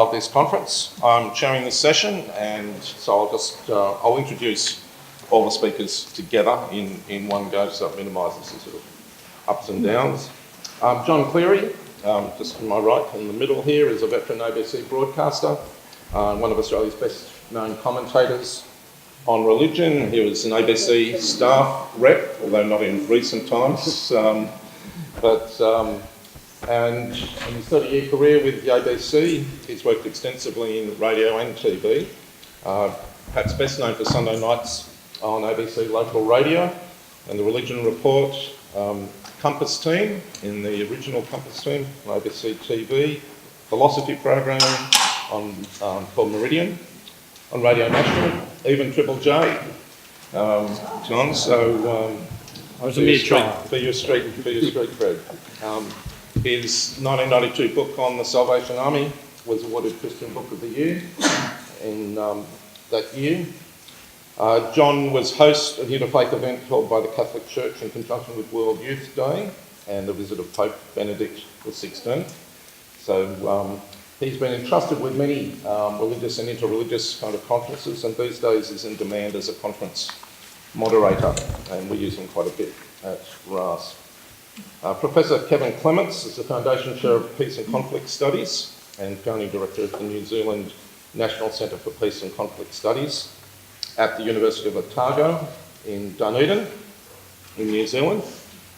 of this conference. I'm chairing this session, and so I'll introduce all the speakers together in one go, so it minimises the sort of ups and downs. John Cleary, just to my right in the middle here, is a veteran ABC broadcaster, one of Australia's best known commentators on religion. He was an ABC staff rep, although not in recent times, and in his 30-year career with the ABC, he's worked extensively in radio and TV, perhaps best known for Sunday nights on ABC local radio and the Religion Report, Compass Team in the original Compass Team on ABC TV, philosophy program called Meridian on Radio National, even Triple J, John. So I was a mere child. For your street cred. His 1992 book on the Salvation Army was awarded Christian Book of the Year in that year. John was host of the interfaith event held by the Catholic Church in conjunction with World Youth Day and the visit of Pope Benedict XVI. So he's been entrusted with many religious and interreligious kind of conferences, and these days is in demand as a conference moderator, and we use him quite a bit at RAS. Professor Kevin Clements is the Foundation Chair of Peace and Conflict Studies and founding director of the New Zealand National Centre for Peace and Conflict Studies at the University of Otago in Dunedin in New Zealand,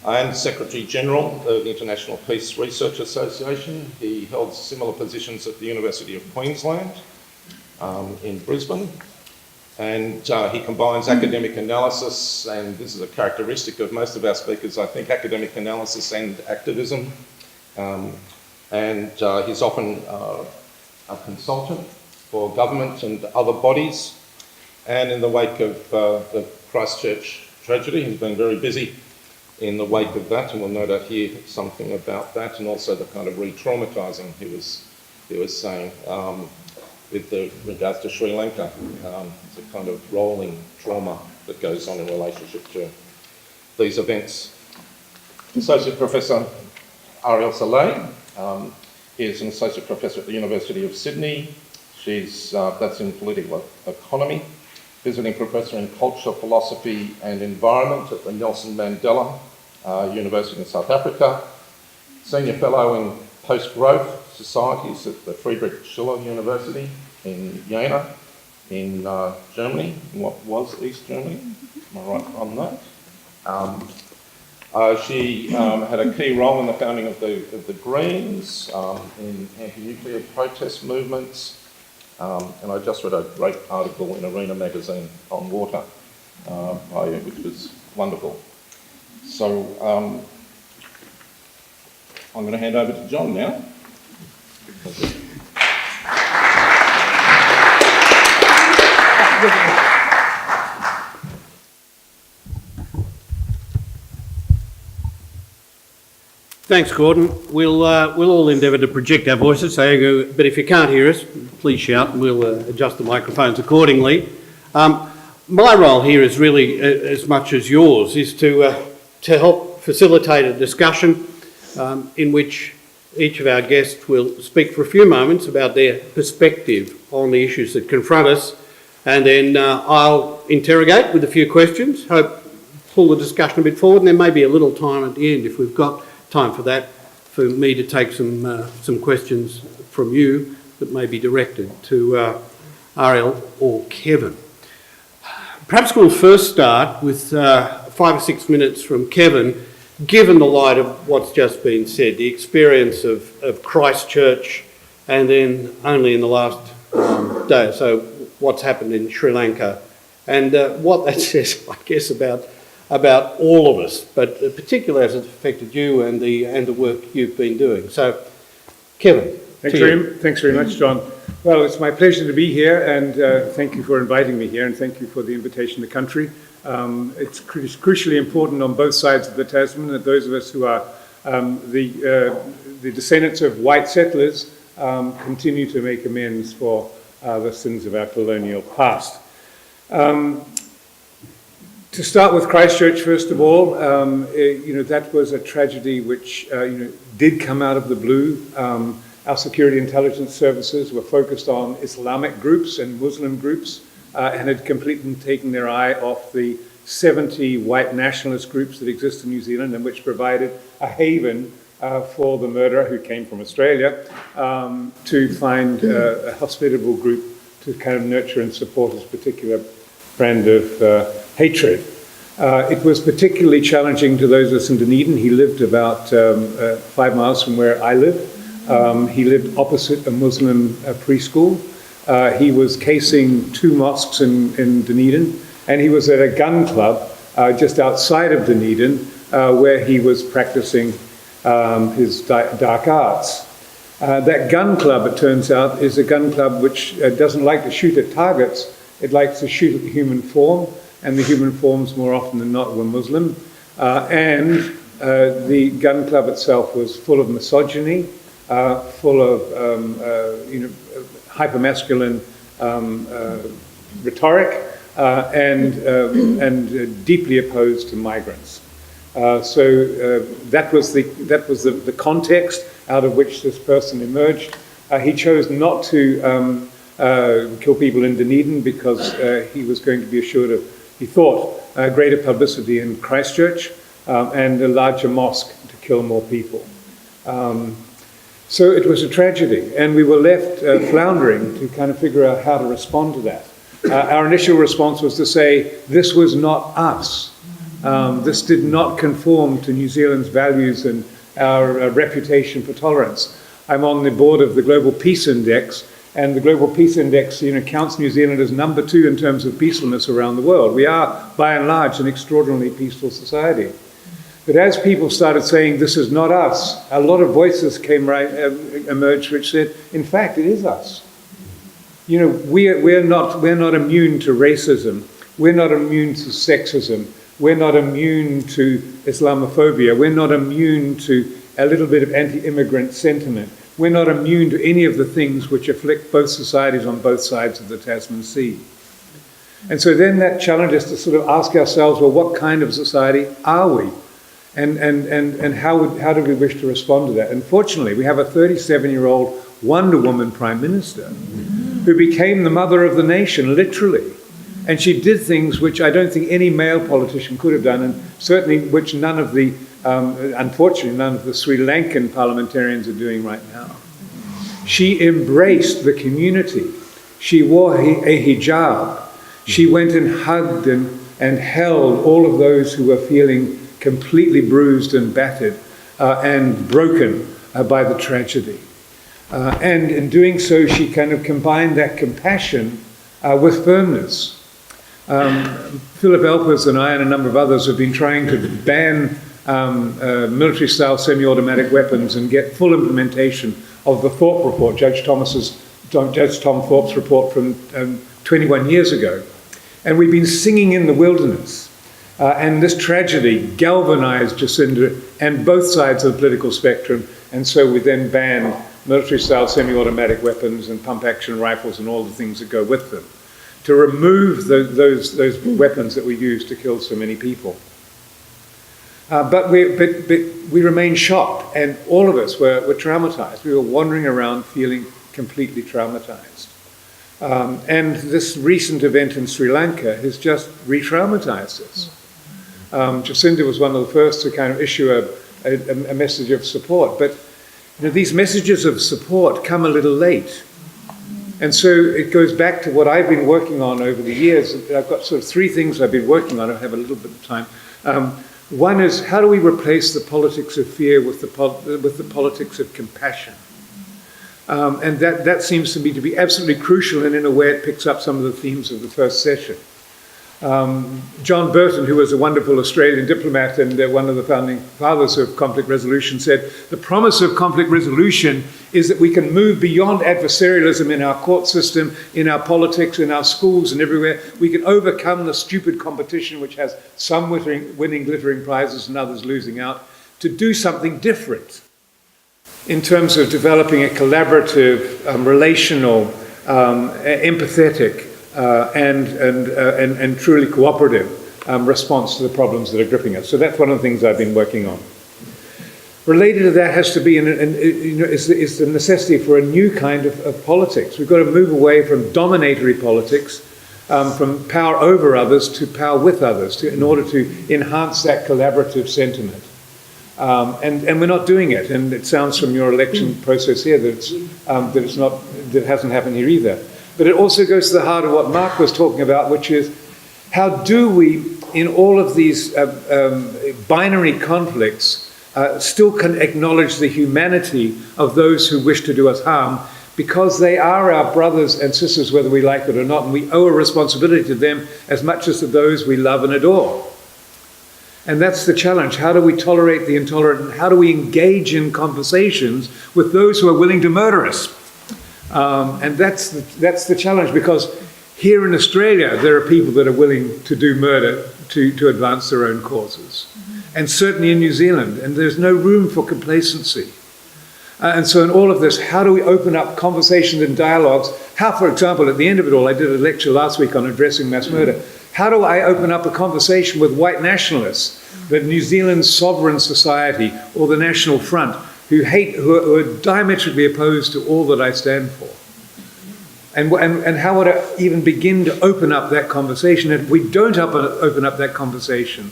and Secretary General of the International Peace Research Association. He held similar positions at the University of Queensland in Brisbane, and he combines academic analysis, and this is a characteristic of most of our speakers, I think, academic analysis and activism, and he's often a consultant for government and other bodies. And in the wake of the Christchurch tragedy, he's been very busy in the wake of that, and we'll no doubt hear something about that, and also the kind of re-traumatising he was saying with regards to Sri Lanka. It's a kind of rolling trauma that goes on in relationship to these events. Associate Professor Ariel Salleh is an Associate Professor at the University of Sydney. That's in political economy. Visiting Professor in Culture, Philosophy and Environment at the Nelson Mandela University in South Africa. Senior Fellow in Post-Growth Societies at the Friedrich Schiller University in Jena in Germany, in what was East Germany. Am I right on that? She had a key role in the founding of the Greens, in anti-nuclear protest movements, and I just read a great article in Arena magazine on water, which was wonderful. So I'm going to hand over to John now. Thanks, Gordon. We'll all endeavour to project our voices, but if you can't hear us, please shout and we'll adjust the microphones accordingly. My role here is really, as much as yours, is to help facilitate a discussion in which each of our guests will speak for a few moments about their perspective on the issues that confront us, and then I'll interrogate with a few questions, hope pull the discussion a bit forward, and there may be a little time at the end, if we've got time for that, for me to take some questions from you that may be directed to Ariel or Kevin. Perhaps we'll first start with 5 or 6 minutes from Kevin, given the light of what's just been said, the experience of Christchurch, and then only in the last day or so what's happened in Sri Lanka, and what that says, I guess, about all of us, but particularly as it's affected you and the work you've been doing. So, Kevin. Thanks very much, John. Well, it's my pleasure to be here, and thank you for inviting me here, and thank you for the invitation to country. It's crucially important on both sides of the Tasman that those of us who are the descendants of white settlers continue to make amends for the sins of our colonial past. To start with Christchurch, first of all, that was a tragedy which did come out of the blue. Our security intelligence services were focused on Islamic groups and Muslim groups and had completely taken their eye off the 70 white nationalist groups that exist in New Zealand and which provided a haven for the murderer who came from Australia to find a hospitable group to kind of nurture and support his particular brand of hatred. It was particularly challenging to those of us in Dunedin. He lived about 5 miles from where I live. He lived opposite a Muslim preschool. He was casing 2 mosques in Dunedin, and he was at a gun club just outside of Dunedin where he was practicing his dark arts. That gun club, it turns out, is a gun club which doesn't like to shoot at targets. It likes to shoot at the human form, and the human forms more often than not were Muslim. And the gun club itself was full of misogyny, full of hypermasculine rhetoric, and deeply opposed to migrants. So that was the context out of which this person emerged. He chose not to kill people in Dunedin because he was going to be assured of, he thought, greater publicity in Christchurch and a larger mosque to kill more people. So it was a tragedy, and we were left floundering to kind of figure out how to respond to that. Our initial response was to say, this was not us. This did not conform to New Zealand's values and our reputation for tolerance. I'm on the board of the Global Peace Index, and the Global Peace Index counts New Zealand as number 2 in terms of peacefulness around the world. We are, by and large, an extraordinarily peaceful society. But as people started saying, this is not us, a lot of voices emerged which said, in fact, it is us. We're not immune to racism. We're not immune to sexism. We're not immune to Islamophobia. We're not immune to a little bit of anti-immigrant sentiment. We're not immune to any of the things which afflict both societies on both sides of the Tasman Sea. And so then that challenged us to sort of ask ourselves, well, what kind of society are we? And how do we wish to respond to that? And fortunately, we have a 37-year-old Wonder Woman Prime Minister who became the mother of the nation, literally. And she did things which I don't think any male politician could have done, and certainly which unfortunately, none of the Sri Lankan parliamentarians are doing right now. She embraced the community. She wore a hijab. She went and hugged and held all of those who were feeling completely bruised and battered and broken by the tragedy. And in doing so, she kind of combined that compassion with firmness. Philip Elpers and I and a number of others have been trying to ban military-style semi-automatic weapons and get full implementation of the Thorpe report, Judge Tom Thorpe's report from 21 years ago. And we've been singing in the wilderness. And this tragedy galvanized Jacinda and both sides of the political spectrum. And so we then banned military-style semi-automatic weapons and pump-action rifles and all the things that go with them, to remove those weapons that we use to kill so many people. But we remained shocked, and all of us were traumatized. We were wandering around feeling completely traumatized. And this recent event in Sri Lanka has just re-traumatized us. Jacinda was one of the first to kind of issue a message of support, but these messages of support come a little late. And so it goes back to what I've been working on over the years. I've got sort of 3 things I've been working on. I have a little bit of time. One is, how do we replace the politics of fear with the politics of compassion? And that seems to me to be absolutely crucial, and in a way it picks up some of the themes of the first session. John Burton, who was a wonderful Australian diplomat and one of the founding fathers of conflict resolution, said, the promise of conflict resolution is that we can move beyond adversarialism in our court system, in our politics, in our schools and everywhere. We can overcome the stupid competition which has some winning glittering prizes and others losing out, to do something different in terms of developing a collaborative, relational, empathetic, and truly cooperative response to the problems that are gripping us. So that's one of the things I've been working on. Related to that has to be, is the necessity for a new kind of politics. We've got to move away from dominatory politics, from power over others to power with others, in order to enhance that collaborative sentiment. And we're not doing it. And it sounds from your election process here that it hasn't happened here either. But it also goes to the heart of what Mark was talking about, which is how do we, in all of these binary conflicts, still can acknowledge the humanity of those who wish to do us harm, because they are our brothers and sisters, whether we like it or not, and we owe a responsibility to them as much as to those we love and adore. And that's the challenge. How do we tolerate the intolerant, and how do we engage in conversations with those who are willing to murder us? And that's the challenge, because here in Australia, there are people that are willing to do murder to advance their own causes. And certainly in New Zealand, and there's no room for complacency. And so in all of this, how do we open up conversations and dialogues? How, for example, at the end of it all, I did a lecture last week on addressing mass murder. How do I open up a conversation with white nationalists, the New Zealand Sovereign Society or the National Front, who are diametrically opposed to all that I stand for? And how would I even begin to open up that conversation? If we don't open up that conversation,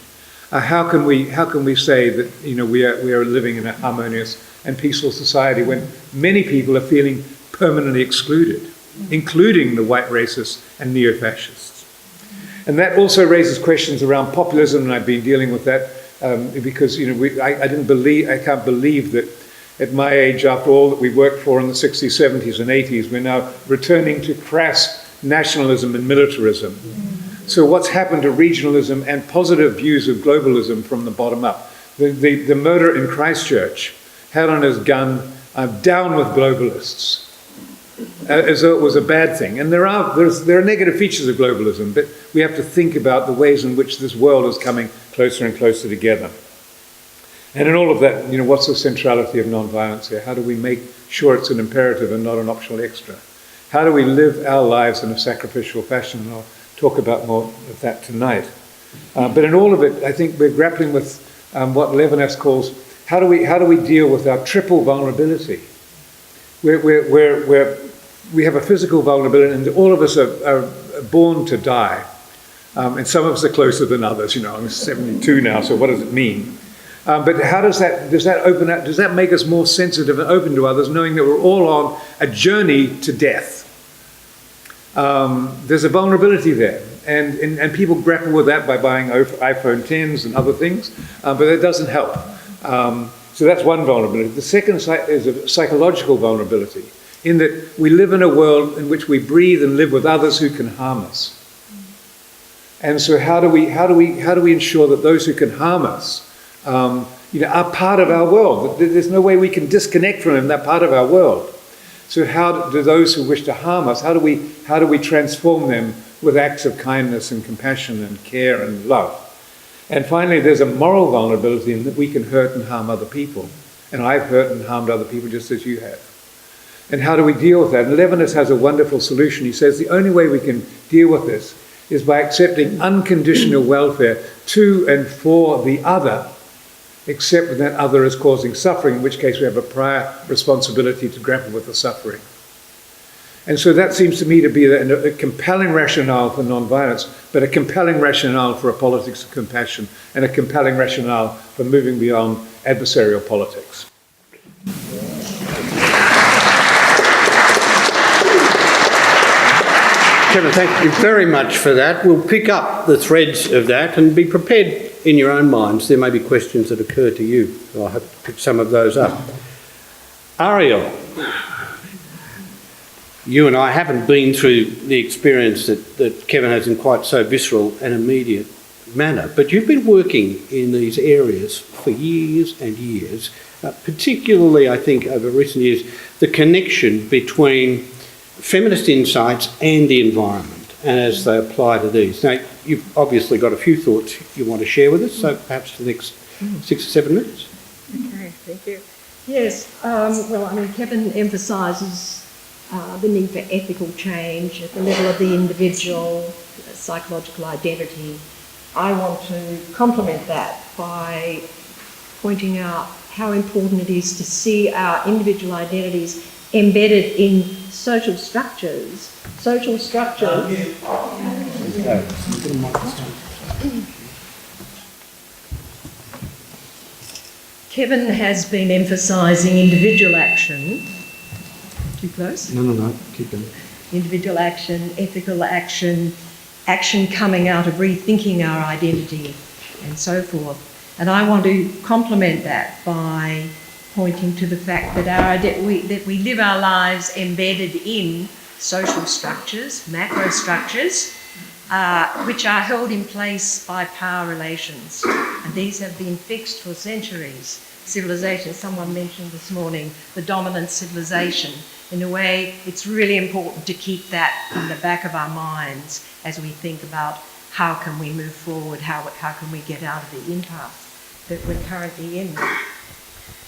how can we say that we are living in a harmonious and peaceful society when many people are feeling permanently excluded, including the white racists and neo-fascists? And that also raises questions around populism, and I've been dealing with that because I can't believe that at my age, after all that we worked for in the 60s, 70s, and 80s, we're now returning to crass nationalism and militarism. So what's happened to regionalism and positive views of globalism from the bottom up? The murder in Christchurch had on his gun, down with globalists, as though it was a bad thing. And there are negative features of globalism, but we have to think about the ways in which this world is coming closer and closer together. And in all of that, what's the centrality of nonviolence here? How do we make sure it's an imperative and not an optional extra? How do we live our lives in a sacrificial fashion? And I'll talk about more of that tonight. But in all of it, I think we're grappling with what Levinas calls, how do we deal with our triple vulnerability? We have a physical vulnerability, and all of us are born to die. And some of us are closer than others. I'm 72 now, so what does it mean? But how does that open up? Does that make us more sensitive and open to others, knowing that we're all on a journey to death? There's a vulnerability there, and people grapple with that by buying iPhone 10s and other things, but that doesn't help. So that's one vulnerability. The second is a psychological vulnerability, in that we live in a world in which we breathe and live with others who can harm us. And so how do we ensure that those who can harm us are part of our world? There's no way we can disconnect from them. They're part of our world. So how do those who wish to harm us, how do we transform them with acts of kindness and compassion and care and love? And finally, there's a moral vulnerability in that we can hurt and harm other people. And I've hurt and harmed other people just as you have. And how do we deal with that? And Levinas has a wonderful solution. He says the only way we can deal with this is by accepting unconditional welfare to and for the other, except when that other is causing suffering, in which case we have a prior responsibility to grapple with the suffering. And so that seems to me to be a compelling rationale for nonviolence, but a compelling rationale for a politics of compassion, and a compelling rationale for moving beyond adversarial politics. Kevin, thank you very much for that. We'll pick up the threads of that and be prepared in your own minds. There may be questions that occur to you. I'll have to pick some of those up. Ariel, you and I haven't been through the experience that Kevin has in quite so visceral and immediate manner, but you've been working in these areas for years and years, particularly, I think, over recent years, the connection between feminist insights and the environment, and as they apply to these. Now, you've obviously got a few thoughts you want to share with us, so perhaps for the next 6 or 7 minutes. Okay, thank you. Yes, Kevin emphasises the need for ethical change at the level of the individual, psychological identity. I want to complement that by pointing out how important it is to see our individual identities embedded in social structures. Social structures. Kevin has been emphasising individual action. Too close? No, keep going. Individual action, ethical action, action coming out of rethinking our identity, and so forth. And I want to complement that by pointing to the fact that we live our lives embedded in social structures, macro structures, which are held in place by power relations. And these have been fixed for centuries. Civilization, someone mentioned this morning, the dominant civilization. In a way, it's really important to keep that in the back of our minds as we think about how can we move forward, how can we get out of the impasse that we're currently in.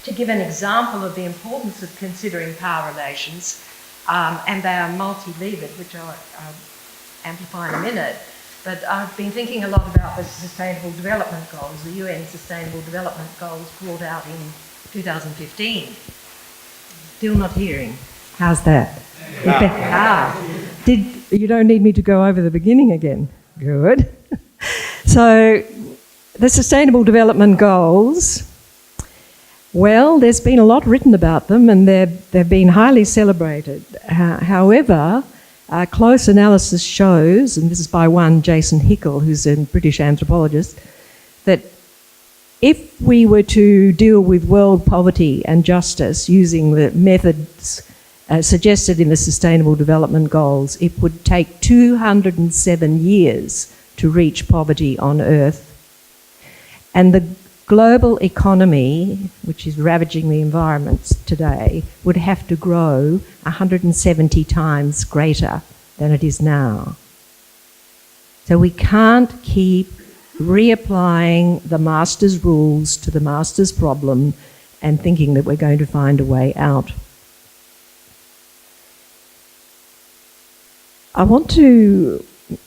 To give an example of the importance of considering power relations, and they are multi-levered, which I'll amplify in a minute, but I've been thinking a lot about the Sustainable Development Goals, the UN Sustainable Development Goals brought out in 2015. Still not hearing. How's that? You don't need me to go over the beginning again. Good. So, the Sustainable Development Goals, well, there's been a lot written about them and they've been highly celebrated. However, close analysis shows, and this is by one Jason Hickel, who's a British anthropologist, that if we were to deal with world poverty and justice using the methods suggested in the Sustainable Development Goals, it would take 207 years to reach poverty on Earth. And the global economy, which is ravaging the environment today, would have to grow 170 times greater than it is now. So we can't keep reapplying the master's rules to the master's problem and thinking that we're going to find a way out. I want to,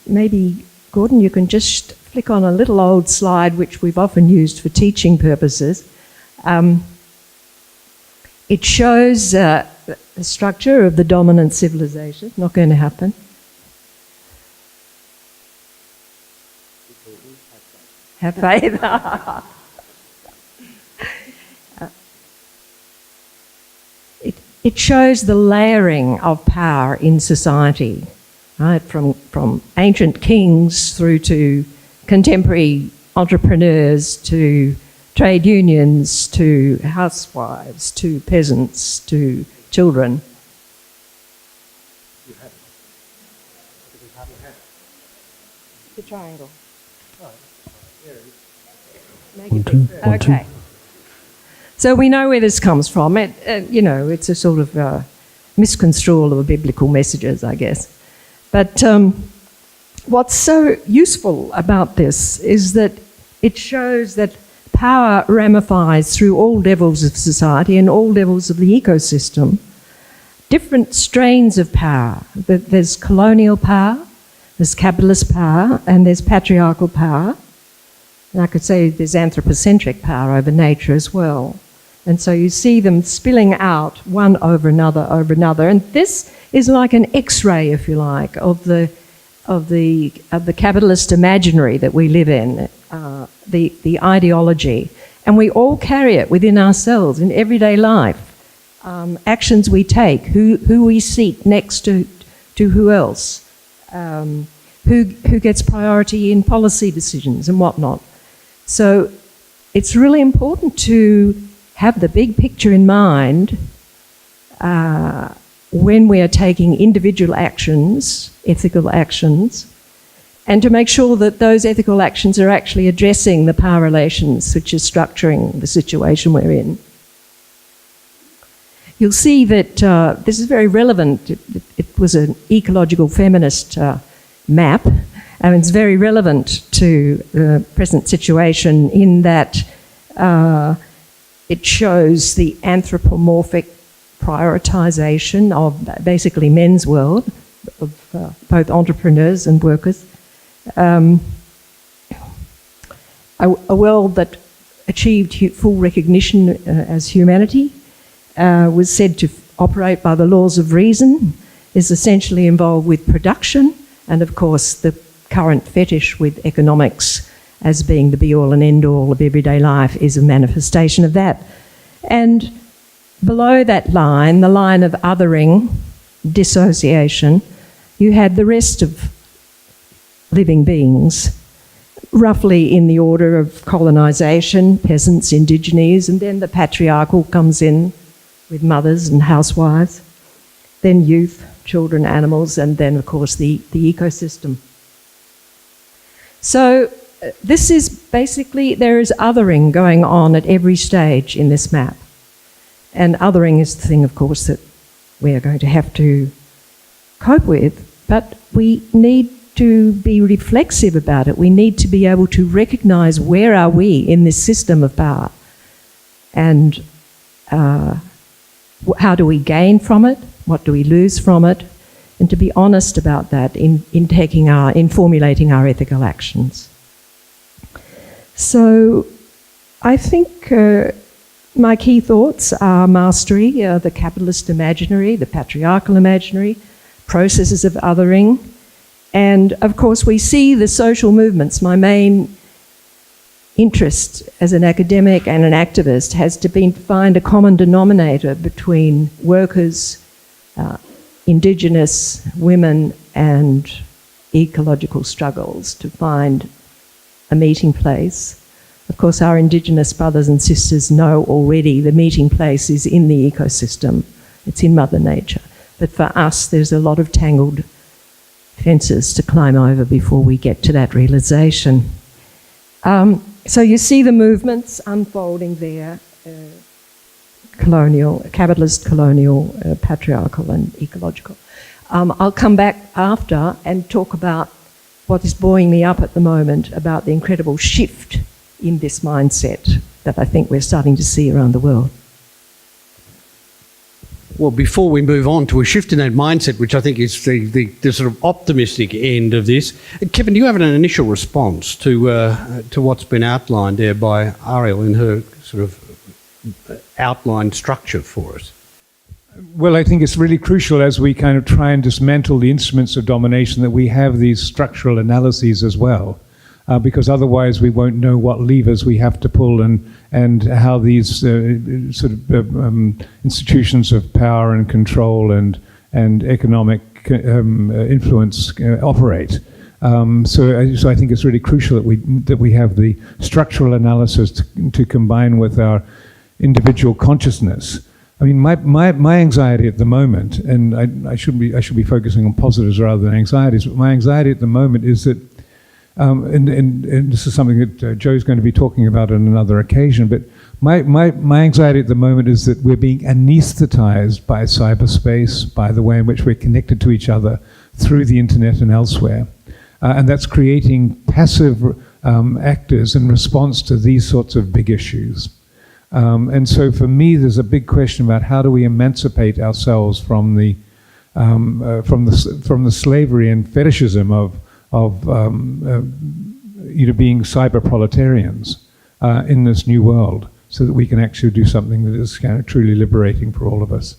maybe, Gordon, you can just flick on a little old slide which we've often used for teaching purposes. It shows the structure of the dominant civilization. Not going to happen. Have faith. It shows the layering of power in society, right? From ancient kings through to contemporary entrepreneurs, to trade unions, to housewives, to peasants, to children. The triangle. Okay. So we know where this comes from. It's a sort of misconstrual of biblical messages, I guess. But what's so useful about this is that it shows that power ramifies through all levels of society and all levels of the ecosystem. Different strains of power. There's colonial power, there's capitalist power, and there's patriarchal power. And I could say there's anthropocentric power over nature as well. And so you see them spilling out one over another. And this is like an X-ray, if you like, of the capitalist imaginary that we live in, the ideology. And we all carry it within ourselves in everyday life. Actions we take, who we seek next to who else, who gets priority in policy decisions and whatnot. So it's really important to have the big picture in mind when we are taking individual actions, ethical actions, and to make sure that those ethical actions are actually addressing the power relations which is structuring the situation we're in. You'll see that this is very relevant. It was an ecological feminist map, and it's very relevant to the present situation in that it shows the anthropomorphic prioritisation of basically men's world, of both entrepreneurs and workers. A world that achieved full recognition as humanity, was said to operate by the laws of reason, is essentially involved with production, and of course the current fetish with economics as being the be-all and end-all of everyday life is a manifestation of that. And below that line, the line of othering, dissociation, you had the rest of living beings, roughly in the order of colonisation, peasants, indigenes, and then the patriarchal comes in with mothers and housewives, then youth, children, animals, and then, of course, the ecosystem. So this is basically, there is othering going on at every stage in this map. And othering is the thing, of course, that we are going to have to cope with, but we need to be reflexive about it. We need to be able to recognise where are we in this system of power, and how do we gain from it, what do we lose from it, and to be honest about that in formulating our ethical actions. So I think my key thoughts are mastery, the capitalist imaginary, the patriarchal imaginary, processes of othering, and of course we see the social movements. My main interest as an academic and an activist has to be to find a common denominator between workers, Indigenous women and ecological struggles, to find a meeting place. Of course, our Indigenous brothers and sisters know already the meeting place is in the ecosystem. It's in Mother Nature. But for us, there's a lot of tangled fences to climb over before we get to that realisation. So you see the movements unfolding there, colonial, capitalist, colonial, patriarchal and ecological. I'll come back after and talk about what is buoying me up at the moment about the incredible shift in this mindset that I think we're starting to see around the world. Well, before we move on to a shift in that mindset, which I think is the sort of optimistic end of this, Kevin, do you have an initial response to what's been outlined there by Ariel in her sort of outline structure for us? Well, I think it's really crucial as we kind of try and dismantle the instruments of domination that we have these structural analyses as well, because otherwise we won't know what levers we have to pull and how these sort of institutions of power and control and economic influence operate. So I think it's really crucial that we have the structural analysis to combine with our individual consciousness. I mean, my anxiety at the moment, and I should be focusing on positives rather than anxieties, but my anxiety at the moment is that, and this is something that Joe's going to be talking about on another occasion, but my anxiety at the moment is that we're being anesthetized by cyberspace, by the way in which we're connected to each other through the internet and elsewhere. And that's creating passive actors in response to these sorts of big issues. And so for me, there's a big question about how do we emancipate ourselves from the slavery and fetishism of being cyber proletarians in this new world, so that we can actually do something that is kind of truly liberating for all of us.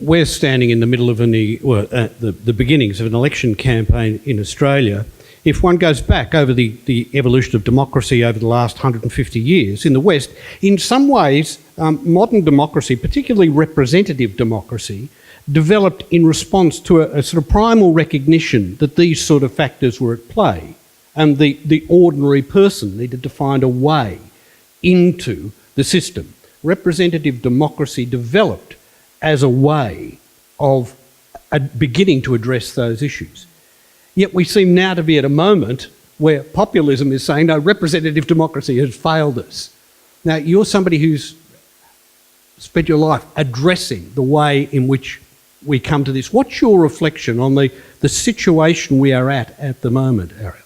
We're standing in the middle of the beginnings of an election campaign in Australia. If one goes back over the evolution of democracy over the last 150 years in the West, in some ways, modern democracy, particularly representative democracy, developed in response to a sort of primal recognition that these sort of factors were at play, and the ordinary person needed to find a way into the system. Representative democracy developed as a way of beginning to address those issues. Yet we seem now to be at a moment where populism is saying, no, representative democracy has failed us. Now, you're somebody who's spent your life addressing the way in which we come to this. What's your reflection on the situation we are at the moment, Ariel?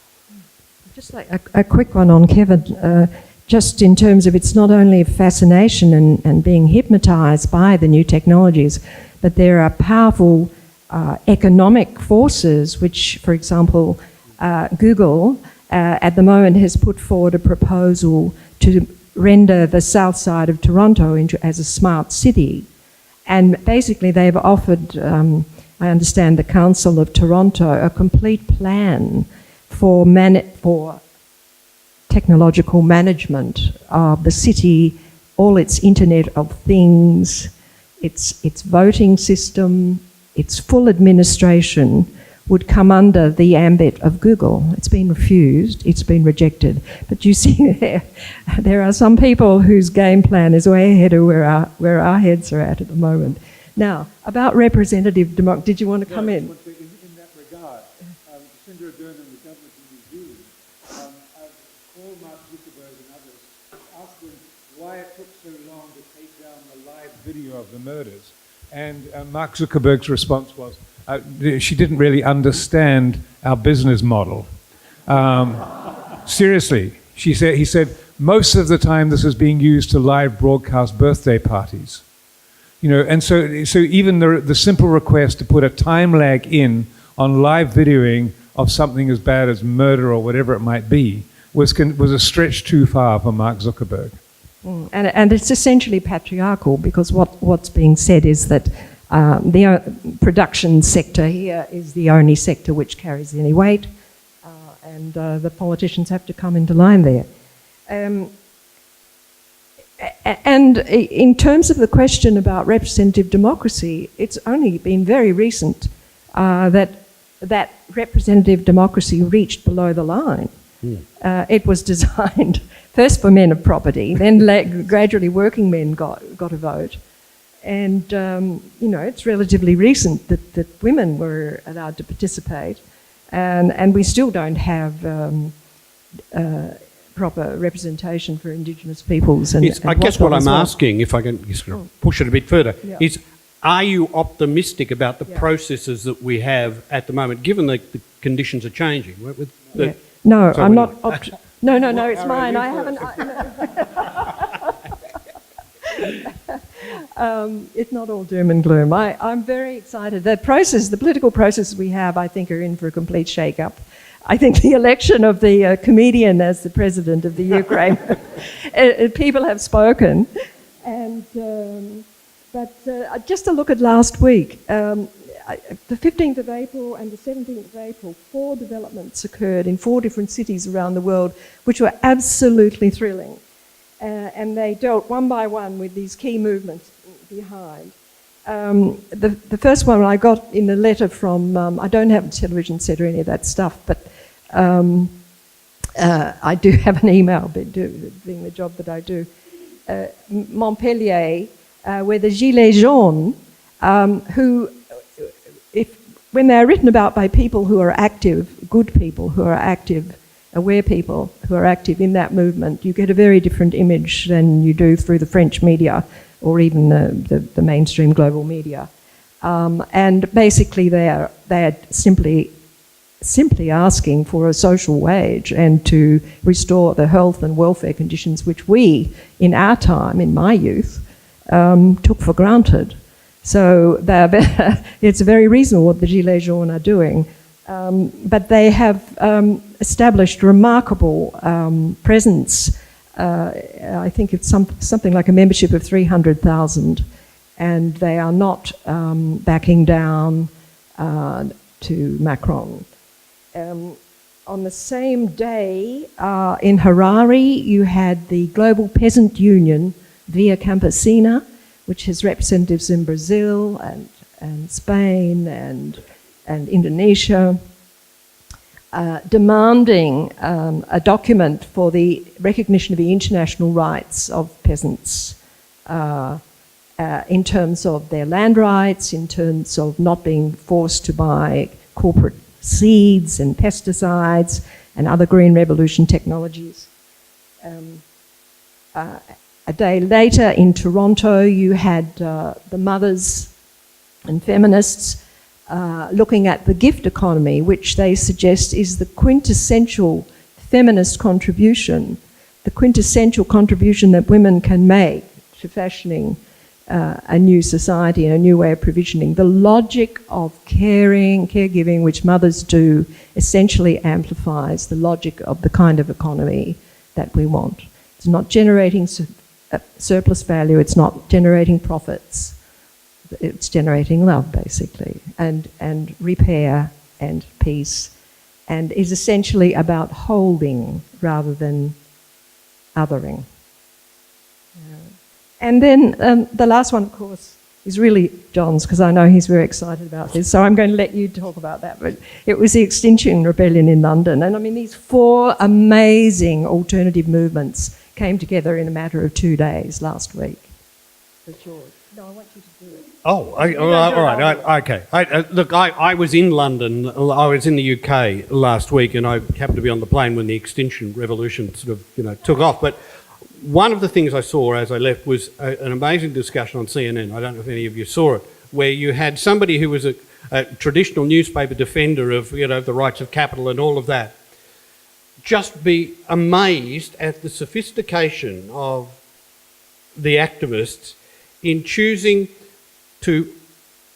Just like a quick one on Kevin, just in terms of it's not only fascination and being hypnotised by the new technologies, but there are powerful economic forces which, for example, Google at the moment has put forward a proposal to render the south side of Toronto as a smart city. And basically they've offered, I understand, the Council of Toronto a complete plan for technological management of the city, all its Internet of Things, its voting system, its full administration would come under the ambit of Google. It's been refused, it's been rejected. But you see there are some people whose game plan is way ahead of where our heads are at the moment. Now, about representative democracy, did you want to come in? In that regard, Jacinda Ardern and the government of New Zealand called Mark Zuckerberg and others, asked them why it took so long to take down the live video of the murders. And Mark Zuckerberg's response was, she didn't really understand our business model. Seriously, he said, most of the time this is being used to live broadcast birthday parties. You know, and so even the simple request to put a time lag in on live videoing of something as bad as murder or whatever it might be was a stretch too far for Mark Zuckerberg. And it's essentially patriarchal, because what's being said is that the production sector here is the only sector which carries any weight, and the politicians have to come into line there. And in terms of the question about representative democracy, it's only been very recent that representative democracy reached below the line. It was designed first for men of property, then gradually working men got a vote. And, you know, it's relatively recent that women were allowed to participate, and we still don't have proper representation for Indigenous peoples. And, Yes, and I guess what I'm well. asking, if I can push it a bit further, Yeah. is are you optimistic about the processes that we have at the moment, given the conditions are changing? Yeah. No, So I'm we- not. No, it's mine. I haven't. It's not all doom and gloom. I'm very excited. The political processes we have, I think, are in for a complete shake-up. I think the election of the comedian as the president of the Ukraine, people have spoken. And but just to look at last week, the 15th of April and the 17th of April, 4 developments occurred in 4 different cities around the world, which were absolutely thrilling. And they dealt one by one with these key movements behind. The first one I got in a letter from, I don't have a television set or any of that stuff, but I do have an email, being the job that I do. Montpellier, where the Gilets jaunes, who, when they're written about by people who are active, good people who are active, aware people who are active in that movement, you get a very different image than you do through the French media or even the mainstream global media. And basically they're simply asking for a social wage and to restore the health and welfare conditions which we, in our time, in my youth, took for granted. So it's very reasonable what the Gilets jaunes are doing. But they have established remarkable presence. I think it's something like a membership of 300,000, and they are not backing down to Macron. On the same day, in Harare, you had the Global Peasant Union, Via Campesina, which has representatives in Brazil and Spain and Indonesia, demanding a document for the recognition of the international rights of peasants in terms of their land rights, in terms of not being forced to buy corporate seeds and pesticides and other green revolution technologies. A day later in Toronto, you had the mothers and feminists looking at the gift economy, which they suggest is the quintessential feminist contribution, the quintessential contribution that women can make to fashioning a new society and a new way of provisioning. The logic of caregiving, which mothers do, essentially amplifies the logic of the kind of economy that we want. It's not generating surplus value. It's not generating profits. It's generating love, basically, and repair and peace, and is essentially about holding rather than othering. And then the last one, of course, is really John's, because I know he's very excited about this, so I'm going to let you talk about that. But it was the Extinction Rebellion in London, and I mean, these 4 amazing alternative movements came together in a matter of 2 days last week. So George, no, I want you to do it. Oh, all right, okay. Look, I was in London, I was in the UK last week, and I happened to be on the plane when the Extinction Revolution sort of, took off. But one of the things I saw as I left was an amazing discussion on CNN. I don't know if any of you saw it, where you had somebody who was a traditional newspaper defender of, the rights of capital and all of that, just be amazed at the sophistication of the activists in choosing to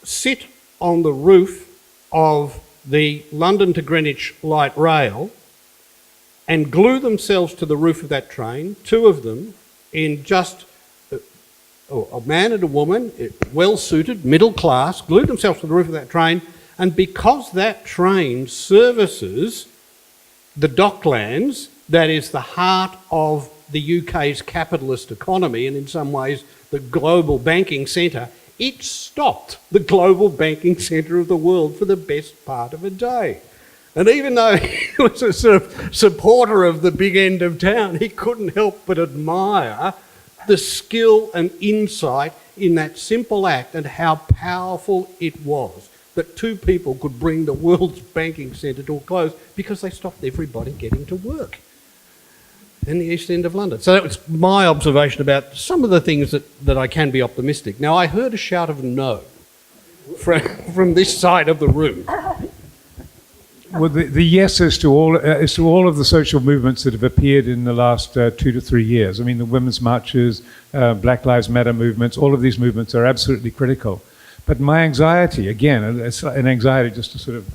sit on the roof of the London to Greenwich light rail and glue themselves to the roof of that train, 2 of them, in just a man and a woman, well-suited, middle class, glued themselves to the roof of that train, and because that train services the Docklands, that is the heart of the UK's capitalist economy and in some ways the global banking centre, it stopped the global banking centre of the world for the best part of a day. And even though he was a sort of supporter of the big end of town, he couldn't help but admire the skill and insight in that simple act and how powerful it was that 2 people could bring the world's banking centre to a close because they stopped everybody getting to work in the East End of London. So that was my observation about some of the things that I can be optimistic. Now, I heard a shout of no from this side of the room. Well, the yes is to all of the social movements that have appeared in the last 2 to 3 years. I mean, the women's marches, Black Lives Matter movements, all of these movements are absolutely critical. But my anxiety, again, an anxiety just to sort of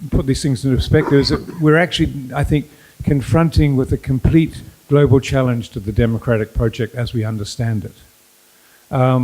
put these things into perspective, is that we're actually, I think, confronting with a complete global challenge to the democratic project as we understand it. I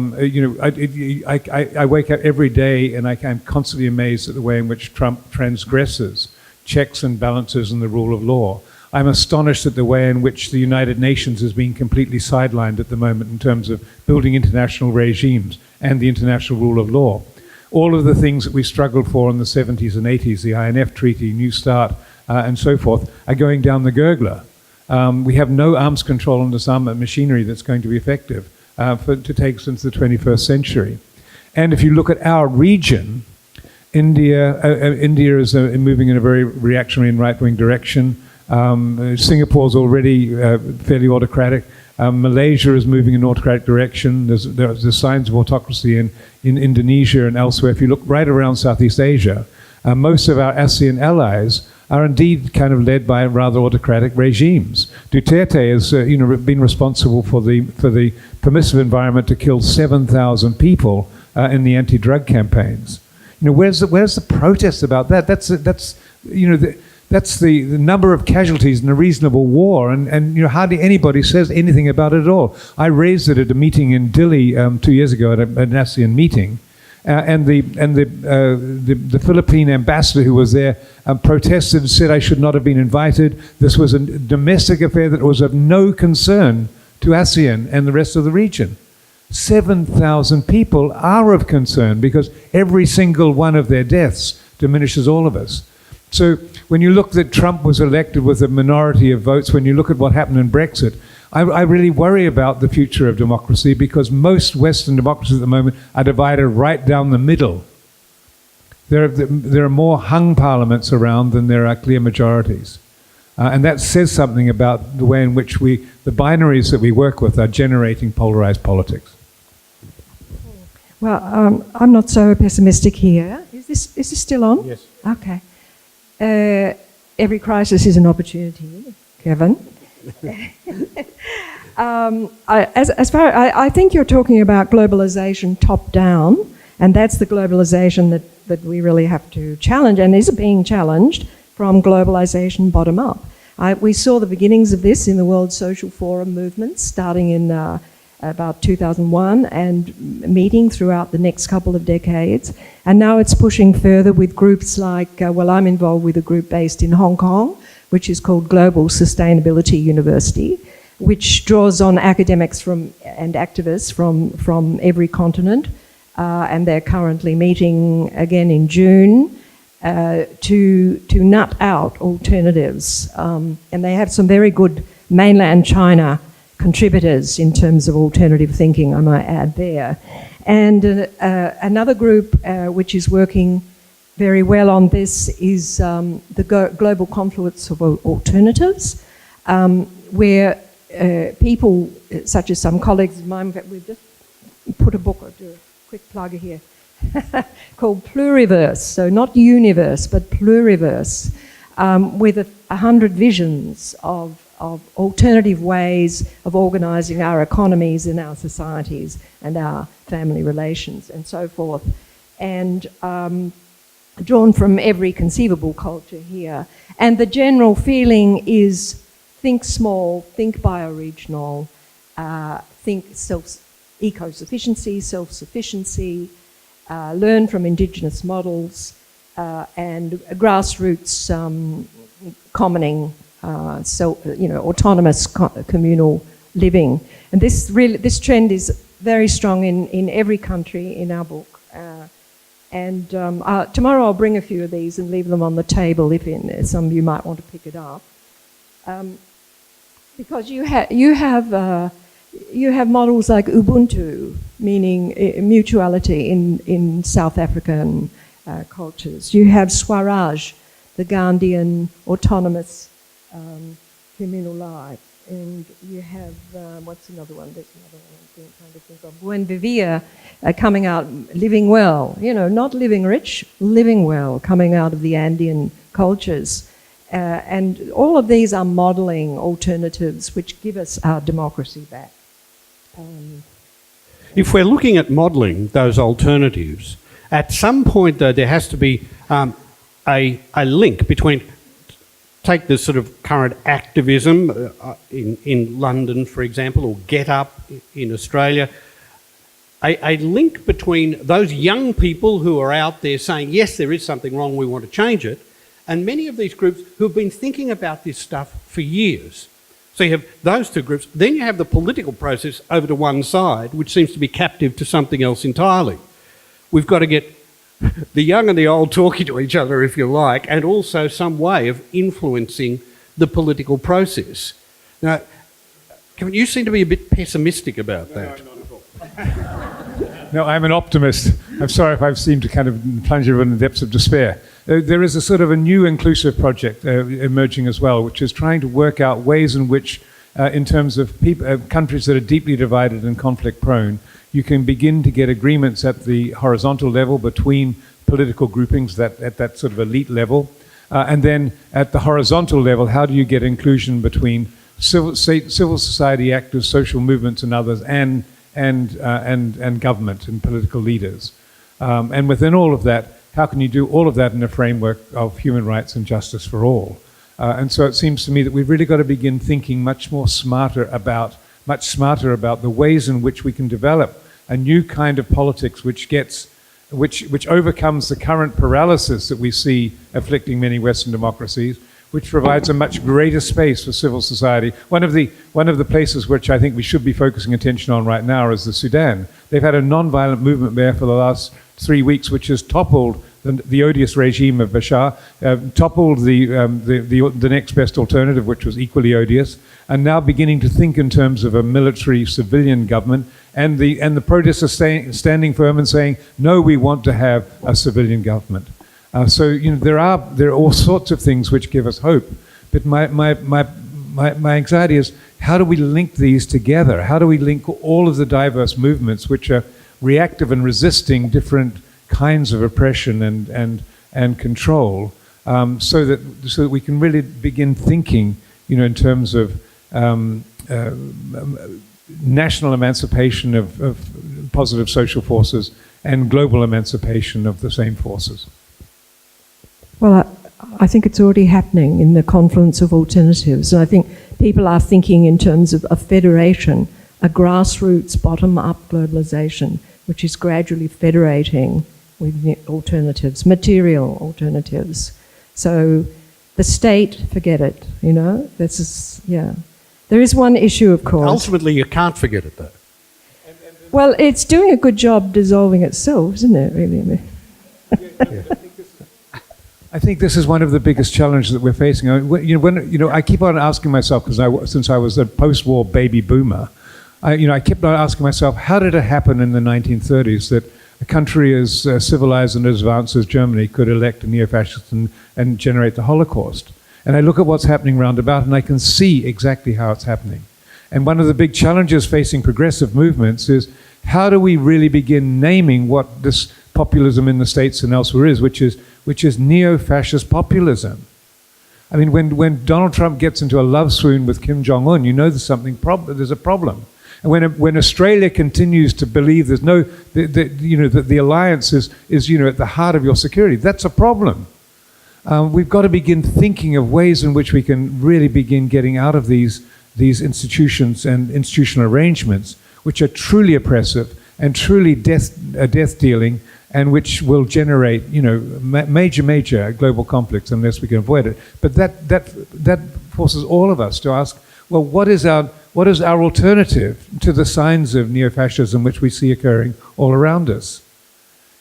wake up every day and I'm constantly amazed at the way in which Trump transgresses checks and balances and the rule of law. I'm astonished at the way in which the United Nations is being completely sidelined at the moment in terms of building international regimes and the international rule of law. All of the things that we struggled for in the 70s and 80s, the INF Treaty, New START, and so forth, are going down the gurgler. We have no arms control and disarmament machinery that's going to be effective to take since the 21st century. And if you look at our region, India is moving in a very reactionary and right-wing direction. Singapore's already fairly autocratic. Malaysia is moving in an autocratic direction. There's signs of autocracy in Indonesia and elsewhere. If you look right around Southeast Asia, most of our ASEAN allies are indeed kind of led by rather autocratic regimes. Duterte has been responsible for the permissive environment to kill 7,000 people in the anti-drug campaigns. Where's the protest about that? That's the number of casualties in a reasonable war, and hardly anybody says anything about it at all. I raised it at a meeting in Dili 2 years ago at an ASEAN meeting, and the Philippine ambassador who was there protested and said I should not have been invited. This was a domestic affair that was of no concern to ASEAN and the rest of the region. 7,000 people are of concern because every single one of their deaths diminishes all of us. So when you look that Trump was elected with a minority of votes, when you look at what happened in Brexit, I really worry about the future of democracy because most Western democracies at the moment are divided right down the middle. There are more hung parliaments around than there are clear majorities. And that says something about the way in which the binaries that we work with are generating polarized politics. Well, I'm not so pessimistic here. Is this still on? Yes. Okay. Every crisis is an opportunity, Kevin. I think you're talking about globalization top-down, and that's the globalization that we really have to challenge, and is being challenged from globalization bottom-up. We saw the beginnings of this in the World Social Forum movement starting in about 2001 and meeting throughout the next couple of decades. And now it's pushing further with groups like, I'm involved with a group based in Hong Kong, which is called Global Sustainability University, which draws on academics and activists from every continent. And they're currently meeting again in June to nut out alternatives. And they have some very good mainland China contributors in terms of alternative thinking, I might add there. And another group which is working very well on this is the Global Confluence of Alternatives, where people, such as some colleagues of mine, we've just put a book, I'll do a quick plug here, called Pluriverse, so not universe, but pluriverse, with 100 visions of alternative ways of organising our economies and our societies and our family relations and so forth. And drawn from every conceivable culture here. And the general feeling is think small, think bioregional, think eco-sufficiency, self-sufficiency, learn from indigenous models, and grassroots commoning, autonomous communal living. And this trend is very strong in every country in our book. And tomorrow I'll bring a few of these and leave them on the table if some of you might want to pick it up. Because you have models like Ubuntu, meaning mutuality in South African cultures. You have Swaraj, the Gandhian autonomous communal life. And you have, what's another one? There's another one I'm trying to think of. Buen Vivir coming out, living well. Not living rich, living well, coming out of the Andean cultures. And all of these are modelling alternatives which give us our democracy back. If we're looking at modelling those alternatives, at some point, though, there has to be a link between, take the sort of current activism in London, for example, or Get Up in Australia, a link between those young people who are out there saying, yes, there is something wrong, we want to change it, and many of these groups who have been thinking about this stuff for years. So you have those two groups. Then you have the political process over to one side, which seems to be captive to something else entirely. We've got to get the young and the old talking to each other, if you like, and also some way of influencing the political process. Now, Kevin, you seem to be a bit pessimistic about that. No, not at all. No, I'm an optimist. I'm sorry if I've seemed to kind of plunge everyone in the depths of despair. There is a sort of a new inclusive project emerging as well, which is trying to work out ways in which, in terms of countries that are deeply divided and conflict-prone, you can begin to get agreements at the horizontal level between political groupings at that sort of elite level. And then at the horizontal level, how do you get inclusion between civil society actors, social movements and others, and government and political leaders? And within all of that, how can you do all of that in a framework of human rights and justice for all? And so it seems to me that we've really got to begin thinking much smarter about the ways in which we can develop a new kind of politics which overcomes the current paralysis that we see afflicting many Western democracies, which provides a much greater space for civil society. One of the places which I think we should be focusing attention on right now is the Sudan. They've had a non-violent movement there for the last 3 weeks, which has toppled the odious regime of Bashar, toppled the next best alternative, which was equally odious, and now beginning to think in terms of a military civilian government. And the protesters standing firm and saying, no, we want to have a civilian government. So there are all sorts of things which give us hope. But my anxiety is, how do we link these together? How do we link all of the diverse movements which are reactive and resisting different kinds of oppression and control, so that we can really begin thinking, in terms of national emancipation of positive social forces and global emancipation of the same forces. Well, I think it's already happening in the confluence of alternatives. And I think people are thinking in terms of a federation, a grassroots, bottom-up globalization, which is gradually federating with alternatives, material alternatives. So the state, forget it, you know. This is, yeah. There is one issue, of course. Ultimately, you can't forget it, though. Well, it's doing a good job dissolving itself, isn't it, really? I think this is one of the biggest challenges that we're facing. I keep on asking myself, since I was a post-war baby boomer, I kept on asking myself, how did it happen in the 1930s that a country as civilized and as advanced as Germany could elect a neo-fascist and generate the Holocaust? And I look at what's happening round about, and I can see exactly how it's happening. And one of the big challenges facing progressive movements is, how do we really begin naming what this populism in the States and elsewhere is, which is neo-fascist populism? I mean, when Donald Trump gets into a love swoon with Kim Jong-un, you know there's a problem. And when Australia continues to believe there's no, that the alliance is at the heart of your security, that's a problem. We've got to begin thinking of ways in which we can really begin getting out of these institutions and institutional arrangements, which are truly oppressive and truly death dealing, and which will generate, major global conflicts unless we can avoid it. But that forces all of us to ask, well, what is our alternative to the signs of neo-fascism which we see occurring all around us?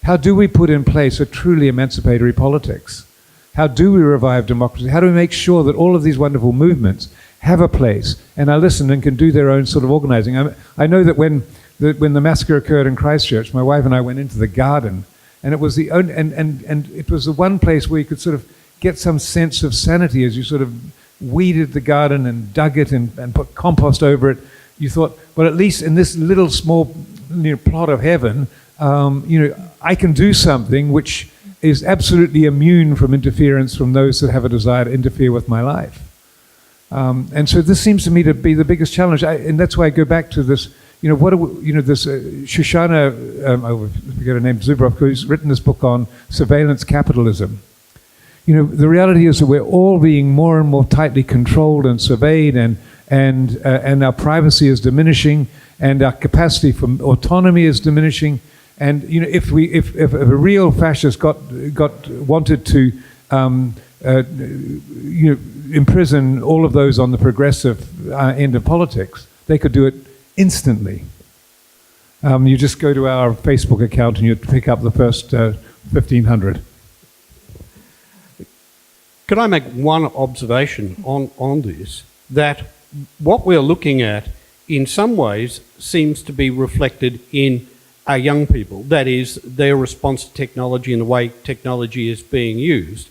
How do we put in place a truly emancipatory politics? How do we revive democracy? How do we make sure that all of these wonderful movements have a place and are listened and can do their own sort of organizing? I know that when the massacre occurred in Christchurch, my wife and I went into the garden, and it was the only, and it was the one place where you could sort of get some sense of sanity as you sort of weeded the garden and dug it and put compost over it. You thought, well, at least in this little small plot of heaven, I can do something which is absolutely immune from interference from those that have a desire to interfere with my life. And so this seems to me to be the biggest challenge, and that's why I go back to this. This Shoshana, I forget her name, Zuboff, who's written this book on surveillance capitalism. The reality is that we're all being more and more tightly controlled and surveyed, and our privacy is diminishing, and our capacity for autonomy is diminishing. And if a real fascist wanted to imprison all of those on the progressive end of politics, they could do it instantly. You just go to our Facebook account and you pick up the first 1,500. Could I make one observation on this? That what we're looking at in some ways seems to be reflected in our young people, that is, their response to technology and the way technology is being used.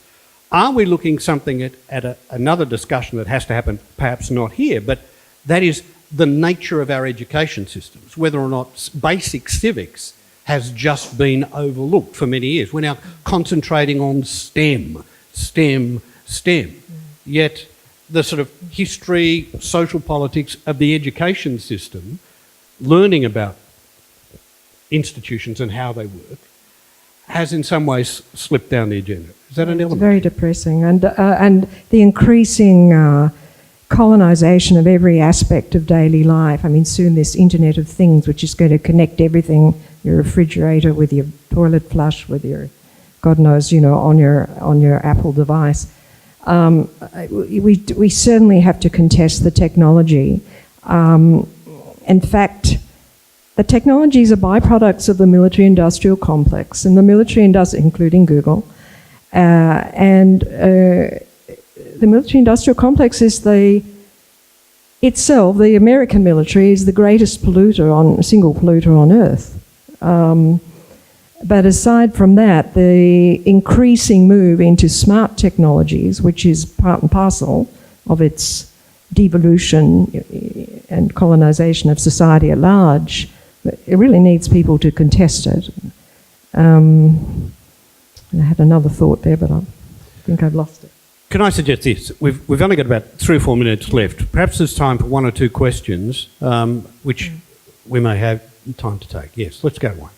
Are we looking something at another discussion that has to happen, perhaps not here, but that is the nature of our education systems, whether or not basic civics has just been overlooked for many years. We're now concentrating on STEM. Yet the sort of history, social politics of the education system, learning about institutions and how they work, has in some ways slipped down the agenda. Is that an element? It's very depressing, and the increasing colonisation of every aspect of daily life. I mean, soon this Internet of Things, which is going to connect everything, your refrigerator with your toilet flush, with your, God knows, on your Apple device. We certainly have to contest the technology. In fact, the technologies are byproducts of the military-industrial complex, and the including Google, and the military-industrial complex is the American military is the greatest single polluter on Earth. But aside from that, the increasing move into smart technologies, which is part and parcel of its devolution and colonisation of society at large, it really needs people to contest it. I had another thought there, but I think I've lost it. Can I suggest this? We've only got about 3 or 4 minutes left. Perhaps there's time for 1 or 2 questions, which we may have time to take. Yes, let's go to one.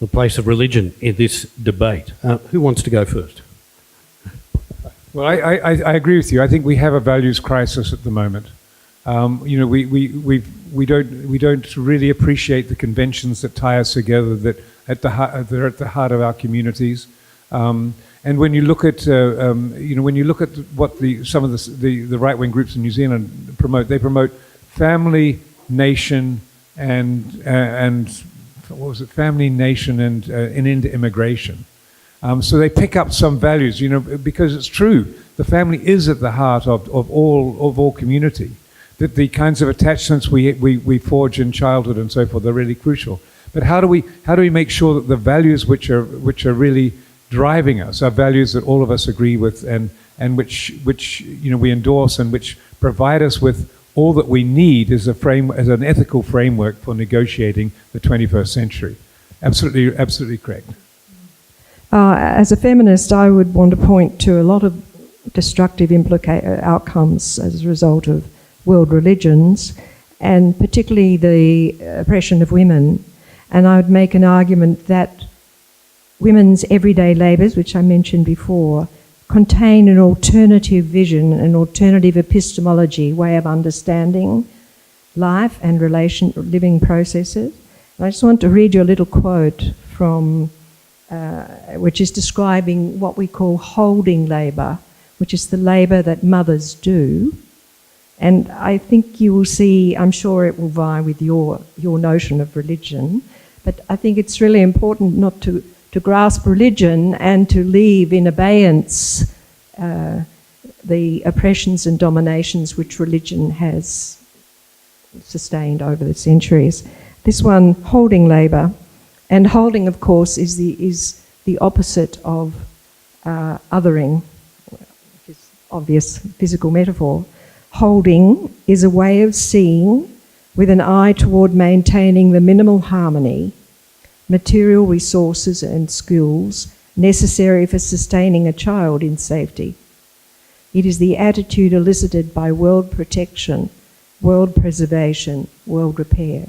the place of religion in this debate. Who wants to go first? Well, I agree with you. I think we have a values crisis at the moment. We don't really appreciate the conventions that tie us together, that they're at the heart of our communities. And when you look at what some of the right-wing groups in New Zealand promote, they promote family, nation, and what was it? Family, nation, and into immigration. So they pick up some values, because it's true. The family is at the heart of all community. That the kinds of attachments we forge in childhood and so forth are really crucial. But how do we make sure that the values which are really driving us are values that all of us agree with and which we endorse and which provide us with all that we need as an ethical framework for negotiating the 21st century. Absolutely correct. As a feminist, I would want to point to a lot of destructive outcomes as a result of world religions, and particularly the oppression of women. And I would make an argument that women's everyday labours, which I mentioned before, contain an alternative vision, an alternative epistemology, way of understanding life and living processes. And I just want to read you a little quote from, which is describing what we call holding labour, which is the labour that mothers do. And I think you will see, I'm sure it will vie with your notion of religion, but I think it's really important not to grasp religion and to leave in abeyance the oppressions and dominations which religion has sustained over the centuries. This one, holding labour, and holding, of course, is the opposite of othering, which is obvious physical metaphor. Holding is a way of seeing with an eye toward maintaining the minimal harmony, material resources and skills necessary for sustaining a child in safety. It is the attitude elicited by world protection, world preservation, world repair.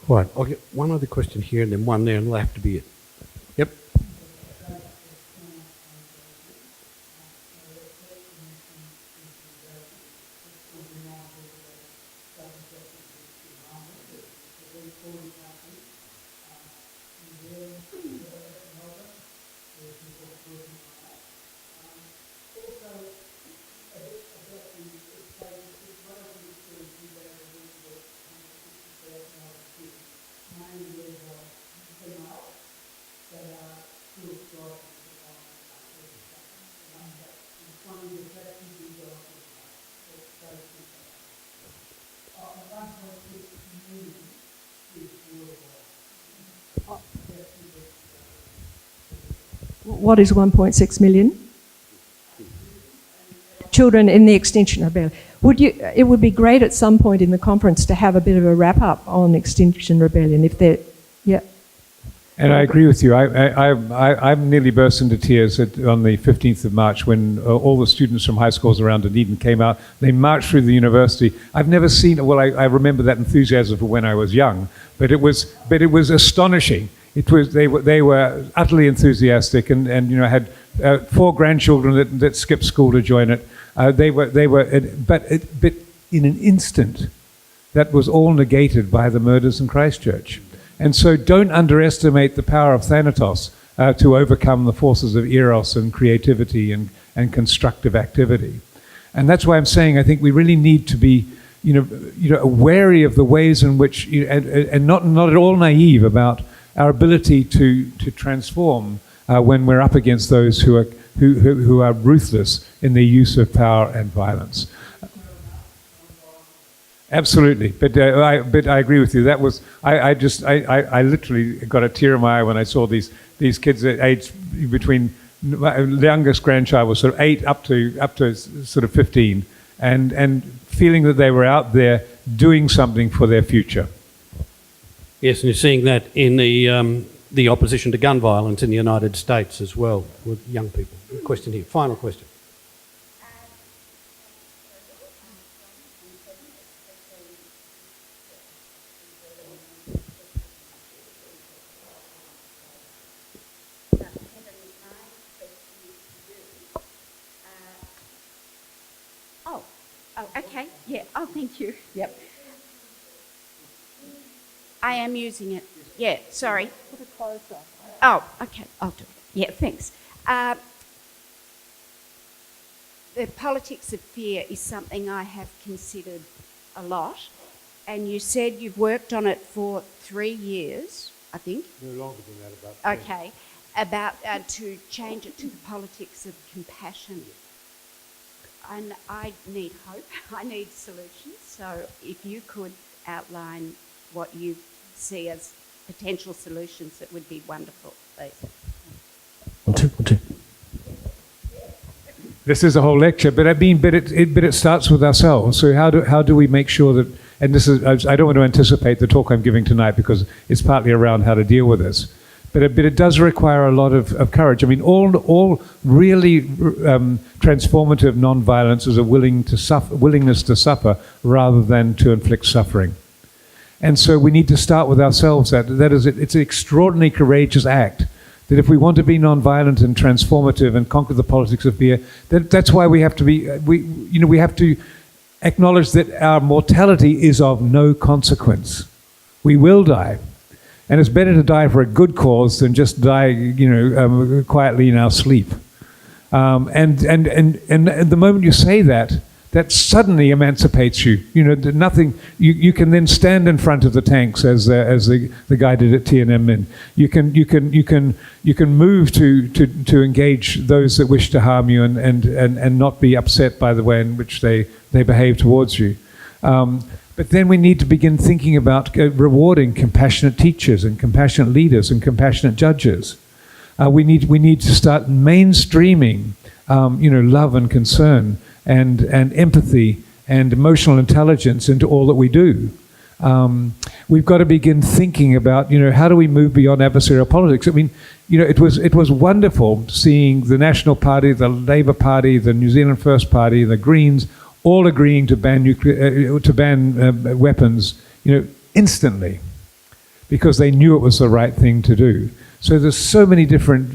Right, I'll get one other question here and then one there, and that'll have to be it. Yep. What is 1.6 million? Children in the Extinction Rebellion. It would be great at some point in the conference to have a bit of a wrap-up on Extinction Rebellion, if they're, yeah. And I agree with you. I nearly burst into tears on the 15th of March when all the students from high schools around Dunedin came out. They marched through the university. I've never seen, well, I remember that enthusiasm from when I was young, but it was astonishing. They were utterly enthusiastic and had 4 grandchildren that skipped school to join it. But in an instant, that was all negated by the murders in Christchurch. And so don't underestimate the power of Thanatos to overcome the forces of Eros and creativity and constructive activity. And that's why I'm saying I think we really need to be wary of the ways in which, and not at all naive about our ability to transform when we're up against those who are ruthless in their use of power and violence. Absolutely, but I agree with you. That was I literally got a tear in my eye when I saw these kids at age between, the youngest grandchild was sort of 8 up to sort of 15, and feeling that they were out there doing something for their future. Yes, and you're seeing that in the opposition to gun violence in the United States as well with young people. Question here, final question. Oh, okay. Yeah. Oh, thank you. Yep. I am using it. Yeah, sorry. Put it closer. Oh, okay. I'll do it. Yeah, thanks. The politics of fear is something I have considered a lot. And you said you've worked on it for 3 years, I think. No longer than that, about Okay. About to change it to the politics of compassion. And I need hope. I need solutions. So if you could outline what you see as potential solutions, it would be wonderful, please. One, two. This is a whole lecture, but it starts with ourselves. So how do we make sure that? And this is, I don't want to anticipate the talk I'm giving tonight because it's partly around how to deal with this. But it does require a lot of courage. I mean, all really transformative non-violence is a willingness to suffer rather than to inflict suffering. And so we need to start with ourselves. That is, it's an extraordinarily courageous act. That if we want to be non-violent and transformative and conquer the politics of fear, that's why we have to be. We have to acknowledge that our mortality is of no consequence. We will die. And it's better to die for a good cause than just die, quietly in our sleep. And the moment you say that, that suddenly emancipates you. Nothing. You can then stand in front of the tanks as the guy did at Tiananmen. You can move to engage those that wish to harm you and not be upset by the way in which they behave towards you. But then we need to begin thinking about rewarding compassionate teachers and compassionate leaders and compassionate judges. We need to start mainstreaming, love and concern and empathy and emotional intelligence into all that we do. We've got to begin thinking about, how do we move beyond adversarial politics? I mean, it was wonderful seeing the National Party, the Labour Party, the New Zealand First Party, the Greens, all agreeing to ban weapons, instantly, because they knew it was the right thing to do. So there's so many different,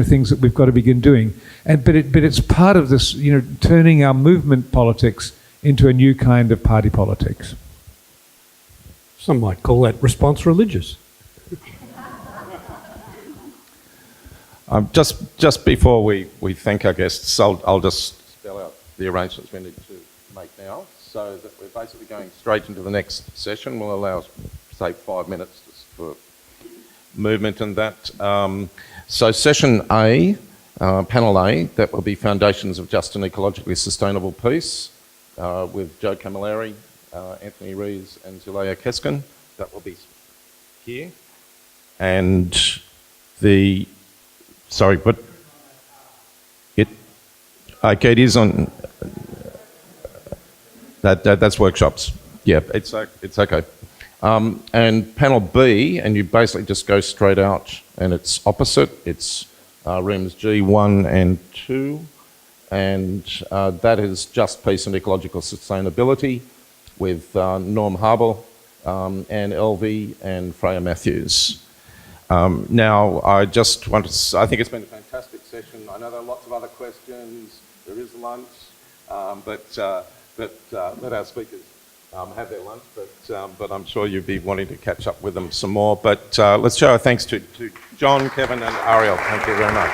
things that we've got to begin doing, but it's part of this, turning our movement politics into a new kind of party politics. Some might call that response religious. Just before we thank our guests, I'll just spell out the arrangements we need to make now, so that we're basically going straight into the next session. We'll allow, say, 5 minutes for movement and that. So session A, panel A, that will be Foundations of Just and Ecologically Sustainable Peace, with Joe Camilleri, Anthony Rees and Zulaya Keskin. That will be here. And it is on, that's workshops. Yeah, it's okay. And panel B, and you basically just go straight out and it's opposite. It's rooms G1 and 2. And that is Just Peace and Ecological Sustainability with Norm Harble and Elvie and Freya Matthews. Now, I just want to, I think it's been a fantastic session. I know there are lots of other questions. There is lunch, but let our speakers have their lunch, but I'm sure you'll be wanting to catch up with them some more. But let's show our thanks to John, Kevin and Ariel. Thank you very much.